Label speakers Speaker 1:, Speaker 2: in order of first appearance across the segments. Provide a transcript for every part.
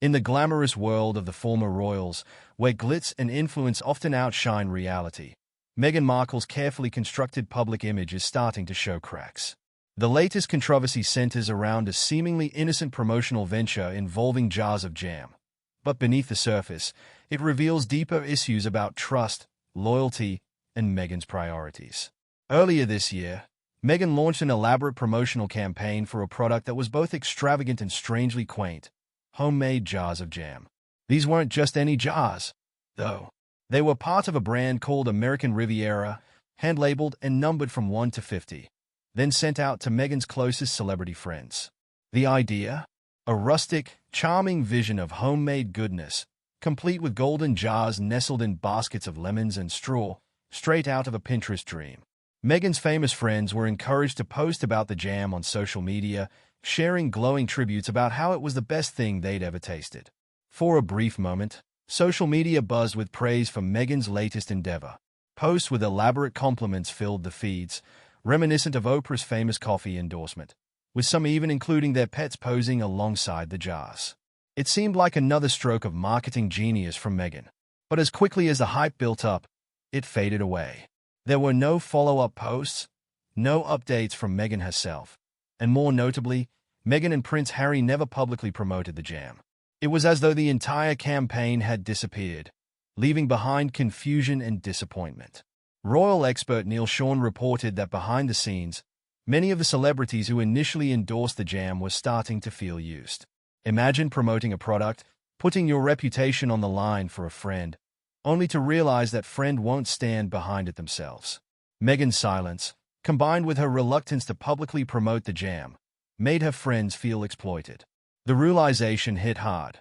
Speaker 1: In the glamorous world of the former royals, where glitz and influence often outshine reality, Meghan Markle's carefully constructed public image is starting to show cracks. The latest controversy centers around a seemingly innocent promotional venture involving jars of jam. But beneath the surface, it reveals deeper issues about trust, loyalty, and Meghan's priorities. Earlier this year, Meghan launched an elaborate promotional campaign for a product that was both extravagant and strangely quaint: homemade jars of jam. These weren't just any jars, though. They were part of a brand called American Riviera, hand-labeled and numbered from 1 to 50, then sent out to Meghan's closest celebrity friends. The idea? A rustic, charming vision of homemade goodness, complete with golden jars nestled in baskets of lemons and straw, straight out of a Pinterest dream. Meghan's famous friends were encouraged to post about the jam on social media, sharing glowing tributes about how it was the best thing they'd ever tasted. For a brief moment, social media buzzed with praise for Meghan's latest endeavor. Posts with elaborate compliments filled the feeds, reminiscent of Oprah's famous coffee endorsement, with some even including their pets posing alongside the jars. It seemed like another stroke of marketing genius from Meghan. But as quickly as the hype built up, it faded away. There were no follow-up posts, no updates from Meghan herself, and more notably, Meghan and Prince Harry never publicly promoted the jam. It was as though the entire campaign had disappeared, leaving behind confusion and disappointment. Royal expert Neil Sean reported that behind the scenes, many of the celebrities who initially endorsed the jam were starting to feel used. Imagine promoting a product, putting your reputation on the line for a friend, only to realize that friend won't stand behind it themselves. Meghan's silence, combined with her reluctance to publicly promote the jam, made her friends feel exploited. The realization hit hard.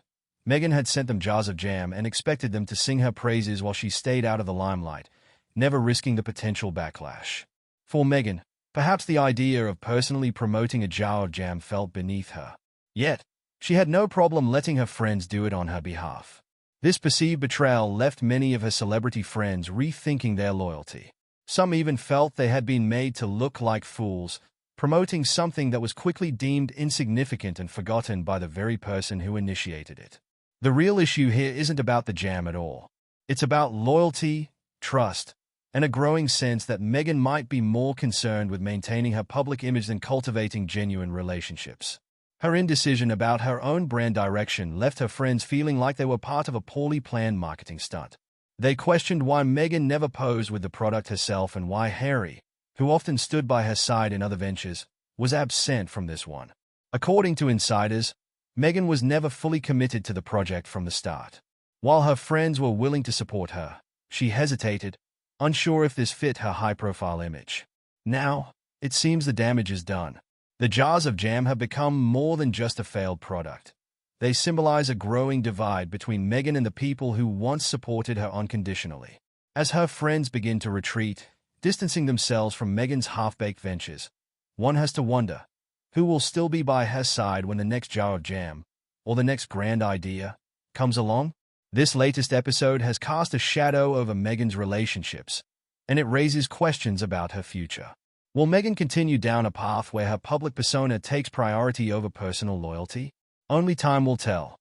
Speaker 1: Meghan had sent them jars of jam and expected them to sing her praises while she stayed out of the limelight, never risking the potential backlash. For Meghan, perhaps the idea of personally promoting a jar of jam felt beneath her. Yet, she had no problem letting her friends do it on her behalf. This perceived betrayal left many of her celebrity friends rethinking their loyalty. Some even felt they had been made to look like fools, promoting something that was quickly deemed insignificant and forgotten by the very person who initiated it. The real issue here isn't about the jam at all. It's about loyalty, trust, and a growing sense that Meghan might be more concerned with maintaining her public image than cultivating genuine relationships. Her indecision about her own brand direction left her friends feeling like they were part of a poorly planned marketing stunt. They questioned why Meghan never posed with the product herself and why Harry, who often stood by her side in other ventures, was absent from this one. According to insiders, Meghan was never fully committed to the project from the start. While her friends were willing to support her, she hesitated, unsure if this fit her high-profile image. Now, it seems the damage is done. The jars of jam have become more than just a failed product. They symbolize a growing divide between Meghan and the people who once supported her unconditionally. As her friends begin to retreat, distancing themselves from Meghan's half-baked ventures, one has to wonder, who will still be by her side when the next jar of jam, or the next grand idea, comes along? This latest episode has cast a shadow over Meghan's relationships, and it raises questions about her future. Will Meghan continue down a path where her public persona takes priority over personal loyalty? Only time will tell.